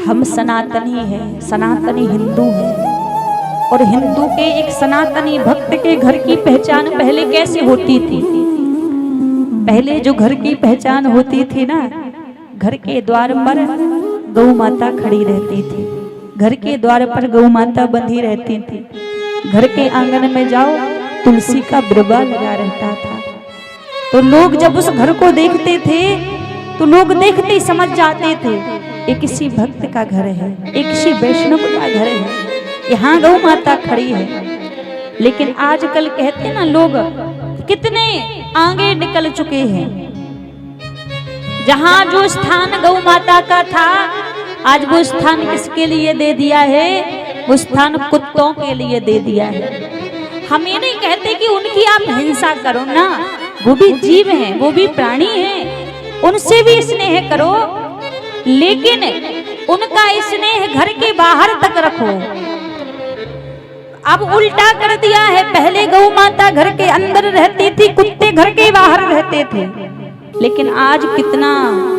हम सनातनी हैं, सनातनी हिंदू हैं। और हिंदू के एक सनातनी भक्त के घर की पहचान पहले कैसे होती थी? पहले जो घर की पहचान होती थी ना, घर के द्वार पर गौ माता खड़ी रहती थी, घर के द्वार पर गौ माता बंधी रहती थी, घर के आंगन में जाओ तुलसी का बिरबा लगा रहता था। तो लोग जब उस घर को देखते थे तो लोग देखते ही समझ जाते थे ये किसी भक्त का घर है, ये किसी वैष्णव का घर है, यहाँ गौ माता खड़ी है। लेकिन आजकल कहते ना लोग कितने आगे निकल चुके हैं। जहाँ जो स्थान गौ माता का था आज वो स्थान किसके लिए दे दिया है? वो स्थान कुत्तों के लिए दे दिया है। हम ये नहीं कहते कि उनकी आप हिंसा करो ना, वो भी जीव हैं, वो भी प्राणी हैं, उनसे भी स्नेह करो, लेकिन उनका स्नेह घर के बाहर तक रखो। अब उल्टा कर दिया है, पहले गौ माता घर के अंदर रहती थी, कुत्ते घर के बाहर रहते थे। लेकिन आज कितना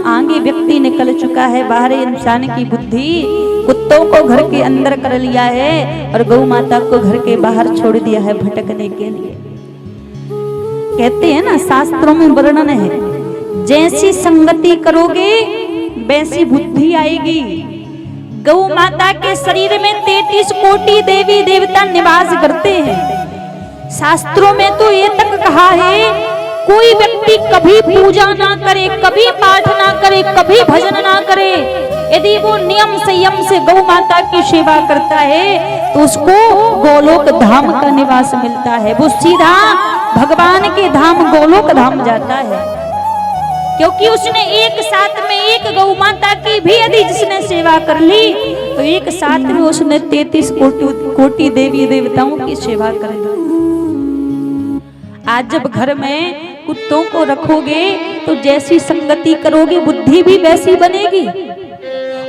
आगे व्यक्ति निकल चुका है, बाहर इंसान की बुद्धि कुत्तों को घर के अंदर कर लिया है और गौ माता को घर के बाहर छोड़ दिया है भटकने के लिए। कहते हैं ना, शास्त्रों में वर्णन है, जैसी संगति करोगे वैसी बुद्धि आएगी। गौ माता के शरीर में 33 कोटि देवी देवता निवास करते हैं। शास्त्रों में तो ये तक कहा है कोई व्यक्ति कभी पूजा ना करे, कभी पाठ ना करे, कभी भजन ना करे, यदि वो नियम संयम से गौ माता की सेवा करता है तो उसको गोलोक धाम का निवास मिलता है। वो सीधा भगवान के धाम गोलोक धाम जाता है, क्योंकि उसने एक साथ में एक गौ माता की भी यदि जिसने सेवा कर ली तो एक साथ में उसने 33 कोटि देवी देवताओं की सेवा कर ली। आज जब घर में कुत्तों को रखोगे तो जैसी संगति करोगे बुद्धि भी वैसी बनेगी।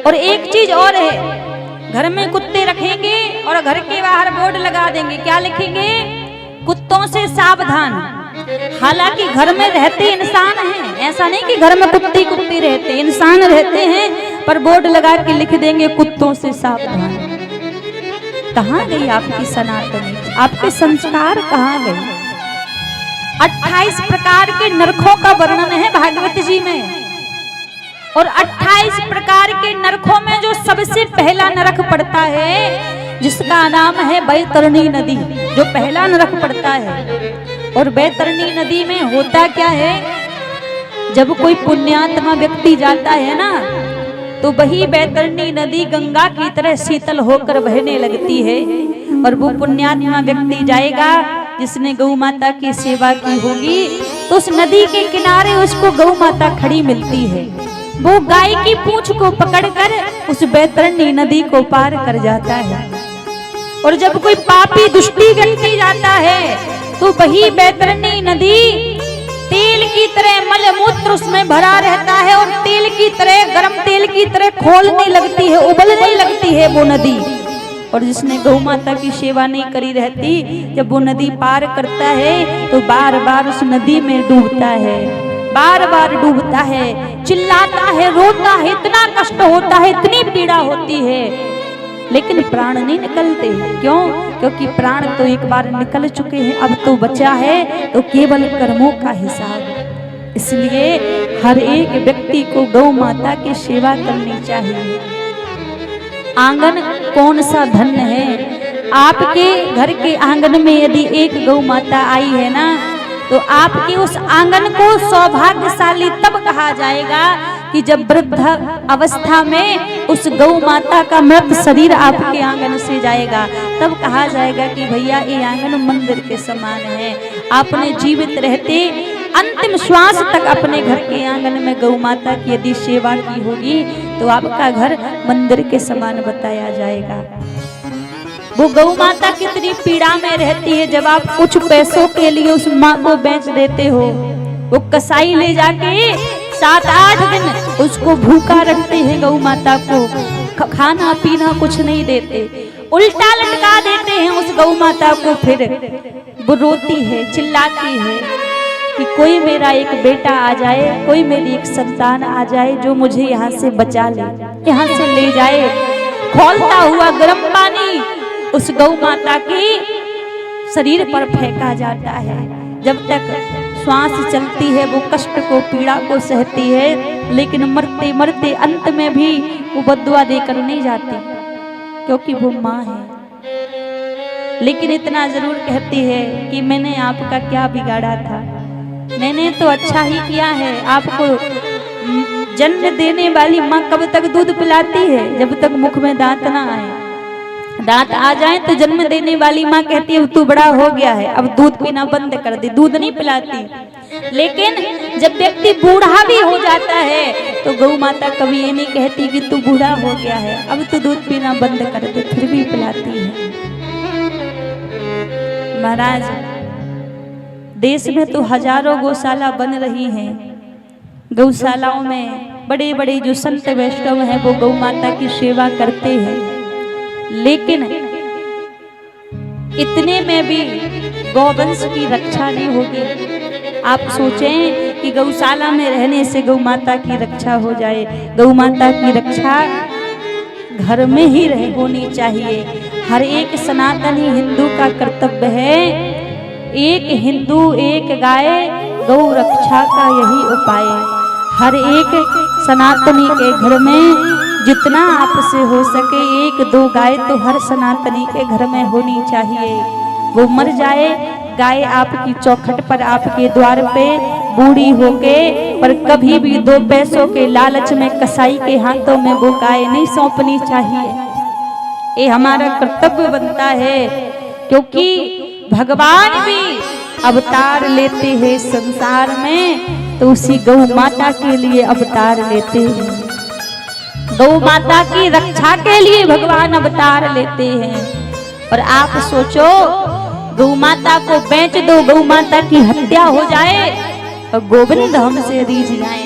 और एक चीज और है, घर में कुत्ते रखेंगे और घर के बाहर बोर्ड लगा देंगे, क्या लिखेंगे? कुत्तों से सावधान। हालांकि घर में रहते इंसान हैं, ऐसा नहीं कि घर में कुत्ती कुत्ती रहते, इंसान रहते हैं, पर बोर्ड लगा के लिख देंगे कुत्तों से सावधान। कहाँ गई आपकी सनातनी? आपके संस्कार कहाँ गए? 28 प्रकार के नरकों का वर्णन है भागवत जी में, और 28 प्रकार के नरकों में जो सबसे पहला नरक पड़ता है जिसका नाम है बैतरणी नदी, जो पहला नरक पड़ता है। और बैतरणी नदी में होता क्या है, जब कोई पुण्यात्मा व्यक्ति जाता है ना तो वही बैतरणी नदी गंगा की तरह शीतल होकर बहने लगती है। और वो पुण्यात्मा व्यक्ति जाएगा जिसने गौ माता की सेवा की होगी तो उस नदी के किनारे उसको गौ माता खड़ी मिलती है। वो गाय की पूंछ को पकड़कर उस बैतरणी नदी को पार कर जाता है। और जब कोई पापी दुष्टी व्यक्ति जाता है तो वही बैतरणी नदी तेल की तरह मल मूत्र उसमें भरा रहता है और तेल की तरह, गरम तेल की तरह खोलने लगती है, उबलने लगती है वो नदी। और जिसने गौ माता की सेवा नहीं करी रहती, जब वो नदी पार करता है तो बार बार उस नदी में डूबता है, बार बार डूबता है, चिल्लाता है, रोता है, इतना कष्ट होता है, इतनी पीड़ा होती है, लेकिन प्राण नहीं निकलते। क्यों? क्योंकि प्राण तो एक बार निकल चुके हैं, अब तो बचा है तो केवल कर्मों का हिसाब। इसलिए हर एक व्यक्ति को गौ माता की सेवा करनी चाहिए। आंगन कौन सा धन्य है। आपके घर के आंगन में यदि एक गौ माता आई है ना तो आपके उस आंगन को सौभाग्यशाली तब कहा जाएगा कि जब वृद्ध अवस्था में उस गौ माता का मृत शरीर आपके आंगन से जाएगा, तब कहा जाएगा कि भैया ये आंगन मंदिर के समान है। आपने जीवित रहते अंतिम श्वास तक अपने घर के आंगन में गौ माता की यदि सेवा की होगी तो आपका घर मंदिर के समान बताया जाएगा। वो गौ माता कितनी पीड़ा में रहती है जब आप कुछ पैसों के लिए उस माँ को बेच देते हो। वो कसाई ले जाके 7-8 दिन उसको भूखा रखते हैं, गौ माता को खाना पीना कुछ नहीं देते, उल्टा लटका देते हैं उस गौ माता को। फिर वो रोती है, चिल्लाती है कि कोई मेरा एक बेटा आ जाए, कोई मेरी एक संतान आ जाए जो मुझे यहाँ से बचा ले। यहाँ से ले जाए। खौलता हुआ गर्म पानी उस गौ माता की शरीर पर फेंका जाता है। जब तक श्वास चलती है वो कष्ट को, पीड़ा को सहती है, लेकिन मरते मरते अंत में भी वो बद्दुआ देकर नहीं जाती, क्योंकि वो माँ है। लेकिन इतना जरूर कहती है कि मैंने आपका क्या बिगाड़ा था, मैंने तो अच्छा ही किया है। आपको जन्म देने वाली माँ कब तक दूध पिलाती है? जब तक मुख में दांत ना आए। दांत आ जाए तो जन्म देने वाली माँ कहती है तू बड़ा हो गया है, अब दूध पीना बंद कर दे, दूध नहीं पिलाती। लेकिन जब व्यक्ति बूढ़ा भी हो जाता है तो गौ माता कभी ये नहीं कहती कि तू बूढ़ा हो गया है, अब तू दूध पीना बंद कर दे, फिर भी पिलाती है। महाराज, देश में तो हजारों गौशाला बन रही हैं। गौशालाओं में बड़े बड़े जो संत वैष्णव हैं वो गौ माता की सेवा करते हैं, लेकिन इतने में भी गौवंश की रक्षा नहीं होगी। आप सोचें कि गौशाला में रहने से गौ माता की रक्षा हो जाए। गौ माता की रक्षा घर में ही होनी चाहिए। हर एक सनातनी हिंदू का कर्तव्य है, एक हिंदू एक गाय, गौ रक्षा का यही उपाय। हर एक सनातनी के घर में जितना आपसे हो सके 1-2 गाय तो हर सनातनी के घर में होनी चाहिए। वो मर जाए, गाय आपकी चौखट पर, आपके द्वार पे बूढ़ी होके, पर कभी भी 2 पैसों के लालच में कसाई के हाथों में वो गाय नहीं सौंपनी चाहिए। ये हमारा कर्तव्य बनता है, क्योंकि भगवान भी अवतार लेते हैं संसार में तो उसी गौ माता के लिए अवतार लेते हैं। गौ माता की रक्षा के लिए भगवान अवतार लेते हैं। और आप सोचो, गौ माता को बेच दो, गौ माता की हत्या हो जाए और गोविंद हमसे रीझ जाए,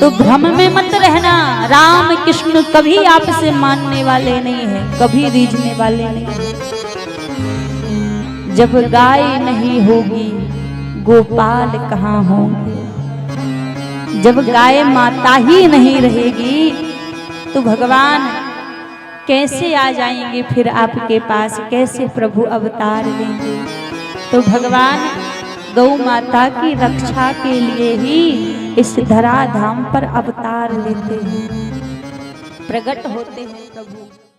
तो भ्रम में मत रहना। राम कृष्ण कभी आपसे मानने वाले नहीं हैं, कभी रीझने वाले नहीं हैं। जब गाय नहीं होगी गोपाल कहाँ होंगे? जब गाय माता ही नहीं रहेगी तो भगवान कैसे आ जाएंगे फिर आपके पास? कैसे प्रभु अवतार लेंगे? तो भगवान गौ माता की रक्षा के लिए ही इस धराधाम पर अवतार लेते हैं, प्रकट होते हैं प्रभु।